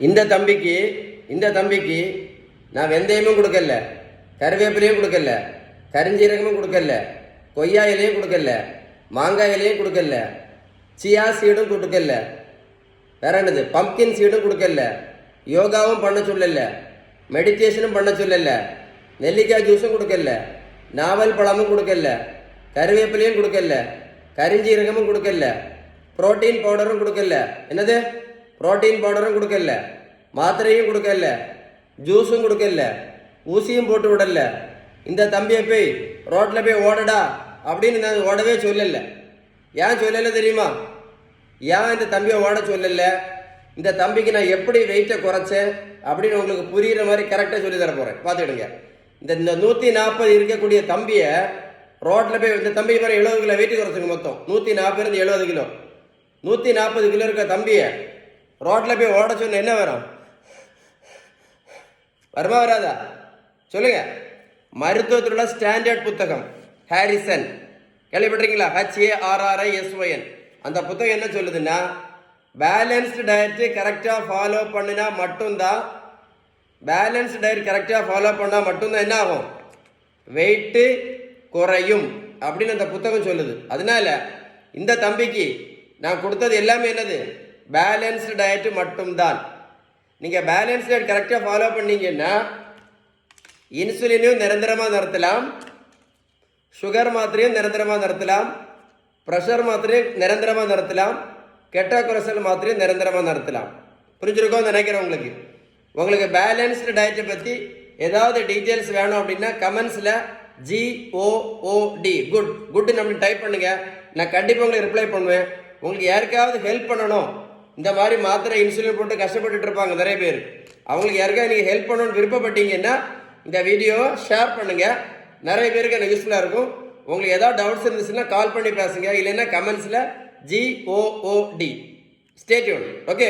இந்த தம்பிக்கு நான் வெந்தயமும் கொடுக்கல, கருவேப்பிலையும் கொடுக்கல, கரிஞ்சீரகமும் கொடுக்கல, கொய்யா இலையும் கொடுக்கல, மாங்காய் இலையும் கொடுக்கல, சியா சீடும் கொடுக்கல, வேற என்னது பம்ப்கின் சீடும் கொடுக்கல, யோகாவும் பண்ண சொல்லல, மெடிடேஷனும் பண்ண சொல்லல, நெல்லிக்காய் ஜூஸும் கொடுக்கல, நாவல் பழமும் கொடுக்கல, கருவேப்பிலையும் கொடுக்கல, கரிஞ்சீரகமும் கொடுக்கல, புரோட்டீன் பவுடரும் கொடுக்கல. என்னது புரோட்டீன் பவுடரும் கொடுக்கல, மாத்திரையும் கொடுக்கல, ஜூஸும் கொடுக்கல, ஊசியும் போட்டு விடல. இந்த தம்பியை போய் ரோட்டில் போய் ஓடடா அப்படின்னு நான் ஓடவே சொல்லல. ஏன் சொல்லலை தெரியுமா? ஏன் இந்த தம்பியை ஓட சொல்லல? இந்த தம்பிக்கு நான் எப்படி வெயிட்டை குறைச்சேன் அப்படின்னு உங்களுக்கு புரிகிற மாதிரி கரெக்டாக சொல்லி தர போகிறேன். பார்த்துக்கிடுங்க. இந்த 140 இருக்கக்கூடிய தம்பியை ரோட்டில் போய் இந்த தம்பிக்கு மாதிரி 70 கிலோ வெயிட்டு குறைச்சுங்க. மொத்தம் 140 இருந்து 70 கிலோ, 140 கிலோ இருக்க தம்பியை ரோட்டில் போய் ஓட சொன்ன என்ன வரும்? வருமா வராதா சொல்லுங்க? மருத்துவத்தில் உள்ள ஸ்டாண்டர்ட் புத்தகம் ஹாரிசன், கேள்விப்பட்டிருக்கீங்களா? HARRISON. அந்த புத்தகம் என்ன சொல்லுதுன்னா, பேலன்ஸ்டு டயட்டு கரெக்டாக ஃபாலோ பண்ணினா மட்டும்தான், பேலன்ஸ்டு டயட் கரெக்டாக ஃபாலோ பண்ணால் மட்டும்தான் என்ன ஆகும்? வெயிட்டு குறையும் அப்படின்னு அந்த புத்தகம் சொல்லுது. அதனால இந்த தம்பிக்கு நான் கொடுத்தது எல்லாமே என்னது? பேலன்ஸ்டு டயட்டு மட்டும்தான். நீங்கள் பேலன்ஸ் டயட் கரெக்டாக ஃபாலோ பண்ணீங்கன்னா இன்சுலினையும் நிரந்தரமாக நிறுத்தலாம், சுகர் மாத்திரையும் நிரந்தரமாக நிறுத்தலாம், ப்ரெஷர் மாத்திரையும் நிரந்தரமாக நிறுத்தலாம், கெட்ட கொலஸ்ட்ரால் மாத்திரையும் நிரந்தரமாக நிறுத்தலாம். புரிஞ்சிருக்கோன்னு நினைக்கிறேன். உங்களுக்கு பேலன்ஸ்டு டயட்டை பற்றி ஏதாவது டீட்டெயில்ஸ் வேணும் அப்படின்னா கமெண்ட்ஸில் GOOD குட் நம்ம டைப் பண்ணுங்க. நான் கண்டிப்பாக உங்களுக்கு ரிப்ளை பண்ணுவேன். உங்களுக்கு யாருக்காவது ஹெல்ப் பண்ணணும், இந்த மாதிரி மாத்திரை இன்சுலின் போட்டு கஷ்டப்பட்டுட்டு இருப்பாங்க நிறைய பேர், அவங்களுக்கு யாருக்காவது நீங்கள் ஹெல்ப் பண்ணணும்னு விருப்பப்பட்டீங்கன்னா இந்த வீடியோவை ஷேர் பண்ணுங்கள். நிறைய பேருக்கு எனக்கு யூஸ்ஃபுல்லாக இருக்கும். உங்களுக்கு ஏதாவது டவுட்ஸ் இருந்துச்சுன்னா கால் பண்ணி பேசுங்க, இல்லைன்னா கமெண்ட்ஸில் GOOD. Stay tune. ஓகே.